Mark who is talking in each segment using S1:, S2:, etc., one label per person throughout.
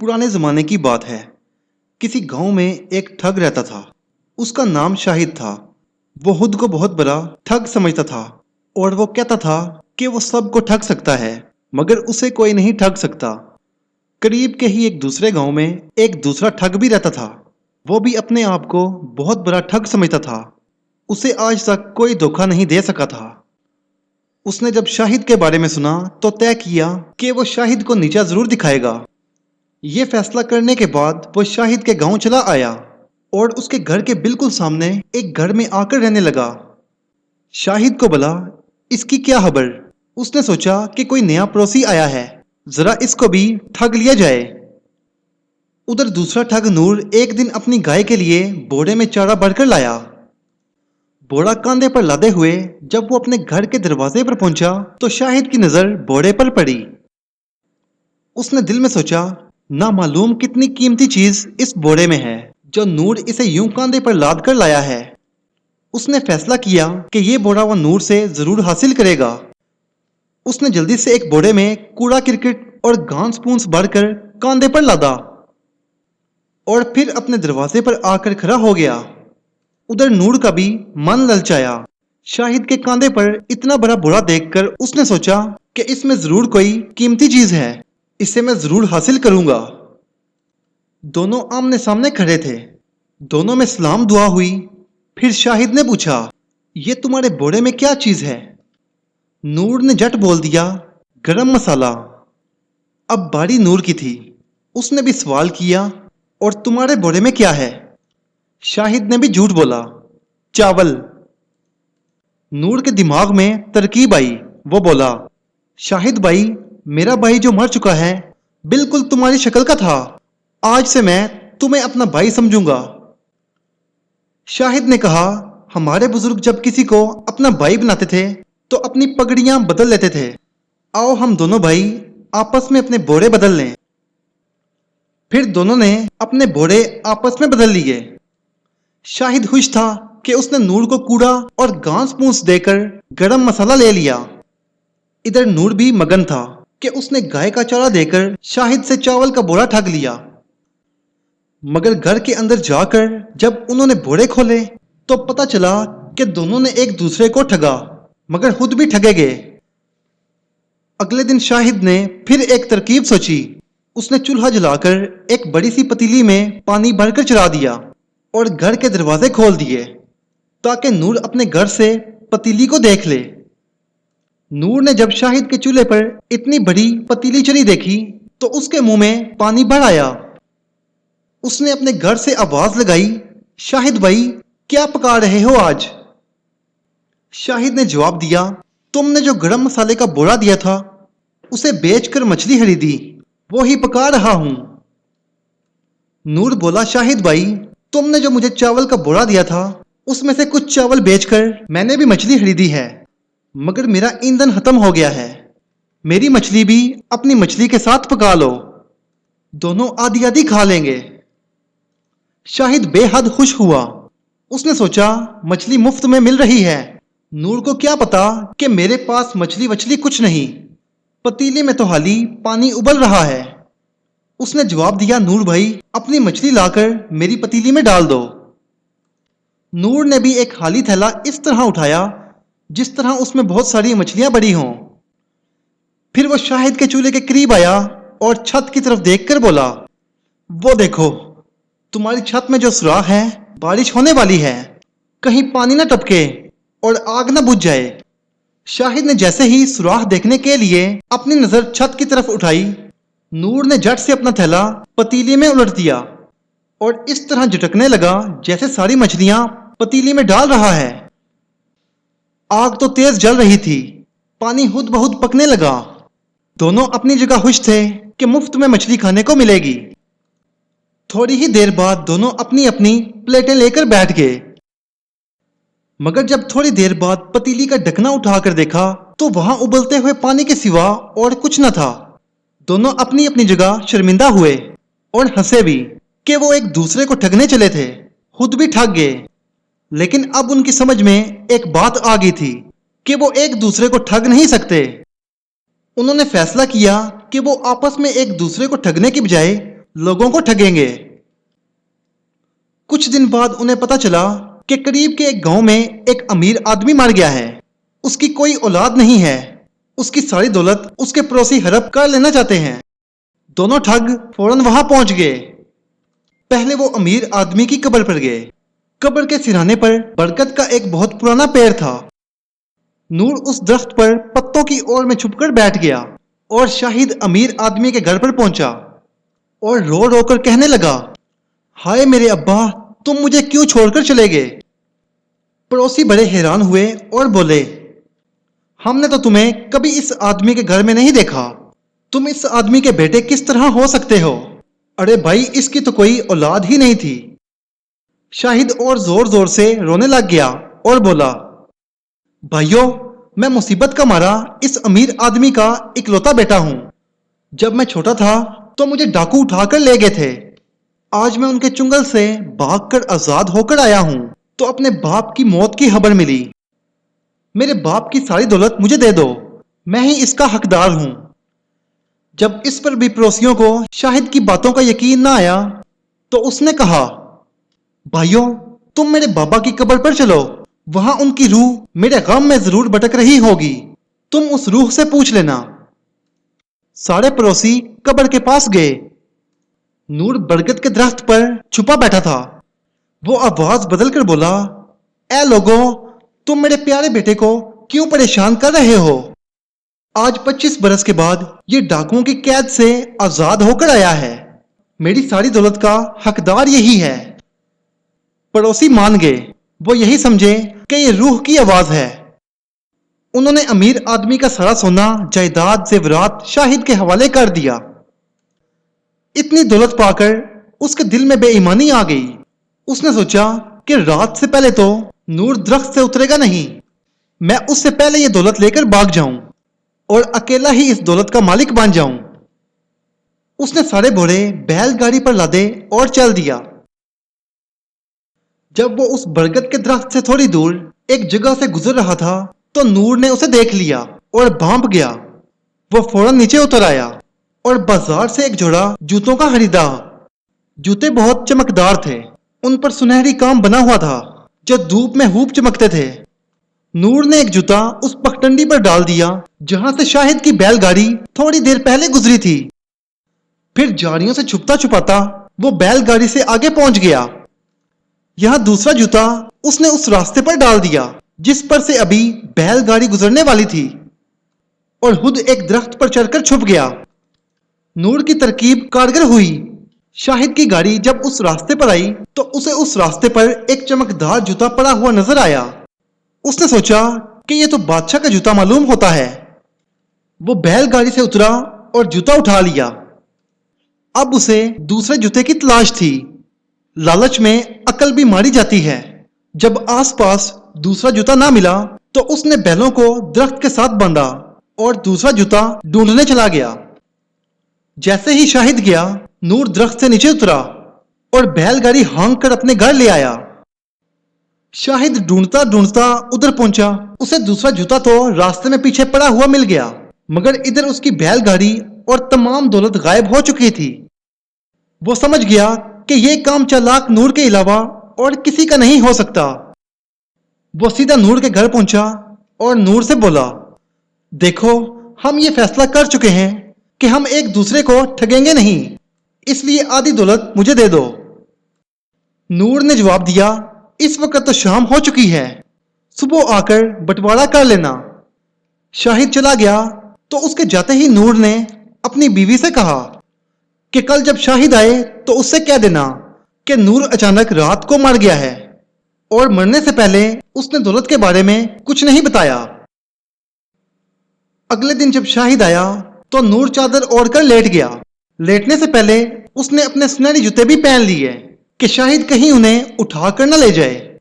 S1: पुराने जमाने की बात है। किसी गांव में एक ठग रहता था। उसका नाम शाहिद था। वो खुद को बहुत बड़ा ठग समझता था और वो कहता था कि वो सबको ठग सकता है, मगर उसे कोई नहीं ठग सकता। करीब के ही एक दूसरे गांव में एक दूसरा ठग भी रहता था। वो भी अपने आप को बहुत बड़ा ठग समझता था। उसे आज तक कोई धोखा नहीं दे सका था। उसने जब शाहिद के बारे में सुना तो तय किया कि वो शाहिद को नीचा जरूर दिखाएगा। ये फैसला करने के बाद वो शाहिद के गांव चला आया और उसके घर के बिल्कुल सामने एक घर में आकर रहने लगा। शाहिद को बोला, इसकी क्या खबर। उसने सोचा कि कोई नया पड़ोसी आया है, जरा इसको भी ठग लिया जाए। उधर दूसरा ठग नूर एक दिन अपनी गाय के लिए बोरे में चारा भरकर लाया। बोरा कांधे पर लादे हुए जब वो अपने घर के दरवाजे पर पहुंचा तो शाहिद की नजर बोरे पर पड़ी। उसने दिल में सोचा, ना मालूम कितनी कीमती चीज इस बोरे में है जो नूर इसे यूं कांधे पर लाद कर लाया है। उसने फैसला किया कि ये बोरा वो नूर से जरूर हासिल करेगा। उसने जल्दी से एक बोरे में कूड़ा क्रिकेट और घास फूस भरकर कांधे पर लादा और फिर अपने दरवाजे पर आकर खड़ा हो गया। उधर नूर का भी मन ललचाया। शाहिद के कांधे पर इतना बड़ा बोरा देखकर उसने सोचा कि इसमें जरूर कोई कीमती चीज है, इसे मैं जरूर हासिल करूंगा। दोनों आमने सामने खड़े थे। दोनों में सलाम दुआ हुई। फिर शाहिद ने पूछा, ये तुम्हारे बोरे में क्या चीज है। नूर ने झट बोल दिया, गरम मसाला। अब बारी नूर की थी। उसने भी सवाल किया, और तुम्हारे बोरे में क्या है। शाहिद ने भी झूठ बोला, चावल। नूर के दिमाग में तरकीब आई। वो बोला, शाहिद भाई, मेरा भाई जो मर चुका है बिल्कुल तुम्हारी शक्ल का था। आज से मैं तुम्हें अपना भाई समझूंगा। शाहिद ने कहा, हमारे बुजुर्ग जब किसी को अपना भाई बनाते थे तो अपनी पगड़ियां बदल लेते थे। आओ हम दोनों भाई आपस में अपने बोरे बदल लें। फिर दोनों ने अपने बोरे आपस में बदल लिए। शाहिद खुश था कि उसने नूर को कूड़ा और घास फूस देकर गरम मसाला ले लिया। इधर नूर भी मगन था कि उसने गाय का चारा देकर शाहिद से चावल का बोरा ठग लिया। मगर घर के अंदर जाकर जब उन्होंने बोरे खोले तो पता चला कि दोनों ने एक दूसरे को ठगा, मगर खुद भी ठगे गए। अगले दिन शाहिद ने फिर एक तरकीब सोची। उसने चूल्हा जलाकर एक बड़ी सी पतीली में पानी भरकर चढ़ा दिया और घर के दरवाजे खोल दिए ताकि नूर अपने घर से पतीली को देख ले। नूर ने जब शाहिद के चूल्हे पर इतनी बड़ी पतीली चढ़ी देखी तो उसके मुंह में पानी भर आया। उसने अपने घर से आवाज लगाई, शाहिद भाई, क्या पका रहे हो आज। शाहिद ने जवाब दिया, तुमने जो गरम मसाले का बोरा दिया था उसे बेचकर मछली खरीदी, वो ही पका रहा हूं। नूर बोला, शाहिद भाई, तुमने जो मुझे चावल का बोरा दिया था उसमें से कुछ चावल बेचकर मैंने भी मछली खरीदी है, मगर मेरा ईंधन खत्म हो गया है। मेरी मछली भी अपनी मछली के साथ पका लो, दोनों आधी आधी खा लेंगे। शाहिद बेहद खुश हुआ। उसने सोचा, मछली मुफ्त में मिल रही है, नूर को क्या पता कि मेरे पास मछली वछली कुछ नहीं, पतीली में तो हाली पानी उबल रहा है। उसने जवाब दिया, नूर भाई, अपनी मछली लाकर मेरी पतीली में डाल दो। नूर ने भी एक खाली थैला इस तरह उठाया जिस तरह उसमें बहुत सारी मछलियां बड़ी हों। फिर वो शाहिद के चूल्हे के करीब आया और छत की तरफ देखकर बोला, वो देखो, तुम्हारी छत में जो सुराख है, बारिश होने वाली है, कहीं पानी ना टपके और आग ना बुझ जाए। शाहिद ने जैसे ही सुराख देखने के लिए अपनी नजर छत की तरफ उठाई, नूर ने झट से अपना थैला पतीली में उलट दिया और इस तरह झटकने लगा जैसे सारी मछलियां पतीली में डाल रहा है। आग तो तेज जल रही थी, पानी खुद बहुत पकने लगा। दोनों अपनी जगह खुश थे कि मुफ्त में मछली खाने को मिलेगी। थोड़ी ही देर बाद दोनों अपनी अपनी प्लेटें लेकर बैठ गए, मगर जब थोड़ी देर बाद पतीली का ढकना उठाकर देखा तो वहां उबलते हुए पानी के सिवा और कुछ न था। दोनों अपनी अपनी जगह शर्मिंदा हुए और हंसे भी कि वो एक दूसरे को ठगने चले थे, खुद भी ठग गए। लेकिन अब उनकी समझ में एक बात आ गई थी कि वो एक दूसरे को ठग नहीं सकते। उन्होंने फैसला किया कि वो आपस में एक दूसरे को ठगने की बजाय لوگوں کو ٹھگیں گے۔ کچھ دن بعد انہیں پتا چلا کہ قریب کے ایک گاؤں میں ایک امیر آدمی مر گیا ہے۔ اس کی کوئی اولاد نہیں ہے۔ اس کی ساری دولت اس کے پڑوسی ہڑپ کر لینا چاہتے ہیں۔ دونوں ٹھگ فوراً وہاں پہنچ گئے۔ پہلے وہ امیر آدمی کی قبر پر گئے۔ قبر کے سرانے پر برکت کا ایک بہت پرانا پیڑ تھا۔ نور اس درخت پر پتوں کی اوڑ میں چھپ کر بیٹھ گیا اور شاہد امیر آدمی کے گھر پر پہنچا اور رو رو کر کہنے لگا، ہائے میرے ابا، تم مجھے کیوں چھوڑ کر چلے گئے؟ پڑوسی بڑے حیران ہوئے اور بولے، ہم نے تو تمہیں کبھی اس آدمی کے گھر میں نہیں دیکھا۔ تم اس آدمی کے بیٹے کس طرح ہو سکتے ہو؟ ارے بھائی، اس کی تو کوئی اولاد ہی نہیں تھی۔ شاہد اور زور زور سے رونے لگ گیا اور بولا، بھائیو، میں مصیبت کا مارا اس امیر آدمی کا اکلوتا بیٹا ہوں۔ جب میں چھوٹا تھا تو مجھے ڈاکو اٹھا کر لے گئے تھے۔ آج میں ان کے چنگل سے بھاگ کر آزاد ہو کر آیا ہوں تو اپنے باپ کی موت کی خبر ملی۔ میرے باپ کی ساری دولت مجھے دے دو، میں ہی اس کا حقدار ہوں۔ جب اس پر بھی پڑوسیوں کو شاہد کی باتوں کا یقین نہ آیا تو اس نے کہا، بھائیو، تم میرے بابا کی قبر پر چلو، وہاں ان کی روح میرے غم میں ضرور بھٹک رہی ہوگی، تم اس روح سے پوچھ لینا۔ سارے پڑوسی قبر کے پاس گئے۔ نور برگد کے درخت پر چھپا بیٹھا تھا۔ وہ آواز بدل کر بولا، اے لوگوں، تم میرے پیارے بیٹے کو کیوں پریشان کر رہے ہو؟ آج 25 برس کے بعد یہ ڈاکوؤں کی قید سے آزاد ہو کر آیا ہے۔ میری ساری دولت کا حقدار یہی ہے۔ پڑوسی مان گئے۔ وہ یہی سمجھے کہ یہ روح کی آواز ہے۔ انہوں نے امیر آدمی کا سارا سونا، جائیداد، زیورات شاہد کے حوالے کر دیا۔ اتنی دولت پا کر اس کے دل میں بے ایمانی آ گئی۔ اس نے سوچا کہ رات سے پہلے تو نور درخت سے اترے گا نہیں، میں اس سے پہلے یہ دولت لے کر بھاگ جاؤں اور اکیلا ہی اس دولت کا مالک بن جاؤں۔ اس نے سارے بوڑے بیل گاڑی پر لادے اور چل دیا۔ جب وہ اس برگد کے درخت سے تھوڑی دور ایک جگہ سے گزر رہا تھا تو نور نے اسے دیکھ لیا اور بھانپ گیا۔ وہ فوراً نیچے اتر آیا اور بازار سے ایک جوڑا جوتوں کا خریدا۔ جوتے بہت چمکدار تھے، ان پر سنہری کام بنا ہوا تھا جو دھوپ میں خوب چمکتے تھے۔ نور نے ایک جوتا اس پگڈنڈی پر ڈال دیا جہاں سے شاہد کی بیل گاڑی تھوڑی دیر پہلے گزری تھی۔ پھر جاڑیوں سے چھپتا چھپاتا وہ بیل گاڑی سے آگے پہنچ گیا۔ یہاں دوسرا جوتا اس نے اس راستے پر ڈال دیا جس پر سے ابھی بیل گاڑی گزرنے والی تھی اور خود ایک درخت پر چڑھ کر چھپ گیا۔ نور کی ترکیب کارگر ہوئی۔ شاہد کی گاڑی جب اس راستے پر آئی تو اسے اس راستے پر ایک چمکدار جوتا پڑا ہوا نظر آیا۔ اس نے سوچا کہ یہ تو بادشاہ کا جوتا معلوم ہوتا ہے۔ وہ بیل گاڑی سے اترا اور جوتا اٹھا لیا۔ اب اسے دوسرے جوتے کی تلاش تھی۔ لالچ میں عقل بھی ماری جاتی ہے۔ جب آس پاس دوسرا جوتا نہ ملا تو اس نے بیلوں کو درخت کے ساتھ باندھا اور دوسرا جوتا ڈھونڈنے چلا گیا۔ جیسے ہی شاہد گیا، نور درخت سے نیچے اترا اور بیل گاڑی ہانک کر اپنے گھر لے آیا۔ شاہد ڈھونڈتا ڈھونڈتا ادھر پہنچا۔ اسے دوسرا جوتا تو راستے میں پیچھے پڑا ہوا مل گیا، مگر ادھر اس کی بیل گاڑی اور تمام دولت غائب ہو چکی تھی۔ وہ سمجھ گیا کہ یہ کام چالاک نور کے علاوہ اور کسی کا نہیں ہو سکتا۔ وہ سیدھا نور کے گھر پہنچا اور نور سے بولا، دیکھو، ہم یہ فیصلہ کر چکے ہیں کہ ہم ایک دوسرے کو ٹھگیں گے نہیں، اس لیے آدھی دولت مجھے دے دو۔ نور نے جواب دیا، اس وقت تو شام ہو چکی ہے، صبح آ کر بٹوارا کر لینا۔ شاہد چلا گیا تو اس کے جاتے ہی نور نے اپنی بیوی سے کہا کہ کل جب شاہد آئے تو اس سے کہہ دینا کہ نور اچانک رات کو مر گیا ہے اور مرنے سے پہلے اس نے دولت کے بارے میں کچھ نہیں بتایا۔ اگلے دن جب شاہد آیا تو نور چادر اوڑھ کر لیٹ گیا۔ لیٹنے سے پہلے اس نے اپنے سنہری جوتے بھی پہن لیے کہ شاہد کہیں انہیں اٹھا کر نہ لے جائے۔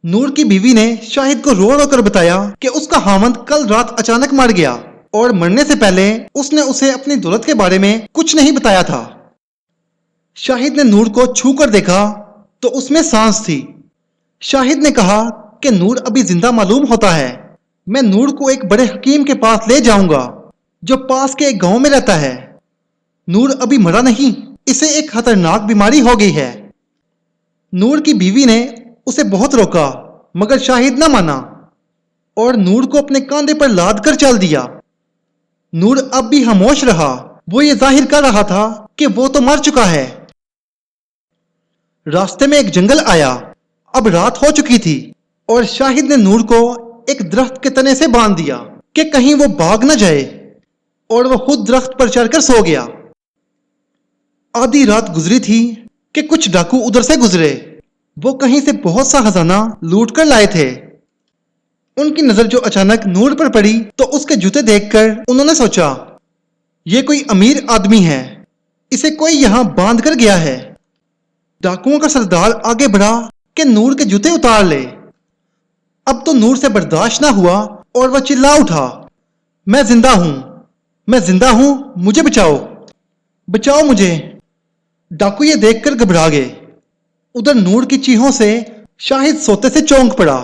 S1: نور کی بیوی نے شاہد کو رو رو کر بتایا کہ اس کا خاوند کل رات اچانک مر گیا اور مرنے سے پہلے اس نے اسے اپنی دولت کے بارے میں کچھ نہیں بتایا تھا۔ شاہد نے نور کو چھو کر دیکھا تو اس میں سانس تھی۔ شاہد نے کہا کہ نور ابھی زندہ معلوم ہوتا ہے، میں نور کو ایک بڑے حکیم کے پاس لے جاؤں گا جو پاس کے ایک گاؤں میں رہتا ہے۔ نور ابھی مرا نہیں، इसे एक खतरनाक बीमारी हो गई है। नूर की बीवी ने उसे बहुत रोका, मगर शाहिद न माना और नूर को अपने कांधे पर लाद कर चल दिया। नूर अब भी खामोश रहा। वो ये जाहिर कर रहा था कि वो तो मर चुका है। रास्ते में एक जंगल आया। अब रात हो चुकी थी और शाहिद ने नूर को एक दरख्त के तने से बांध दिया कि कहीं वो भाग न जाए, और वो खुद दरख्त पर चढ़कर सो गया। आधी रात गुजरी थी कि कुछ डाकू उधर से गुजरे। वो कहीं से बहुत सा खजाना लूट कर लाए थे। उनकी नजर जो अचानक नूर पर पड़ी तो उसके जूते देखकर उन्होंने सोचा, ये कोई अमीर आदमी है, इसे कोई यहां बांध कर गया है। डाकुओं का सरदार आगे बढ़ा कि नूर के जूते उतार ले। अब तो नूर से बर्दाश्त ना हुआ और वह चिल्ला उठा, मैं जिंदा हूं, मैं जिंदा हूं, मुझे बचाओ, बचाओ मुझे। डाकू ये देखकर घबरा गए। उधर नूर की चीखों से शाहिद सोते से चौंक पड़ा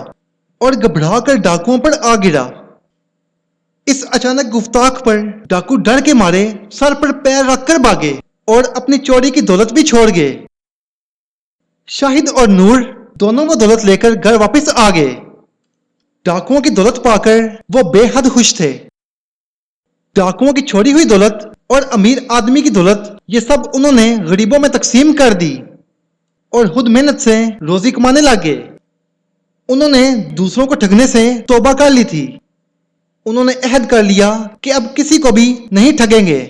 S1: और घबरा कर डाकुओं पर आ गिरा। इस अचानक गुफ्ताख पर डाकू डर के मारे सर पर पैर रखकर भागे और अपनी चोरी की दौलत भी छोड़ गए। शाहिद और नूर दोनों वो दौलत लेकर घर वापस आ गए। डाकुओं की दौलत पाकर वो बेहद खुश थे। डाकुओं की छोड़ी हुई दौलत और अमीर आदमी की दौलत ये सब उन्होंने गरीबों में तकसीम कर दी और खुद मेहनत से रोजी कमाने लगे। उन्होंने दूसरों को ठगने से तौबा कर ली थी। उन्होंने अहद कर लिया कि अब किसी को भी नहीं ठगेंगे।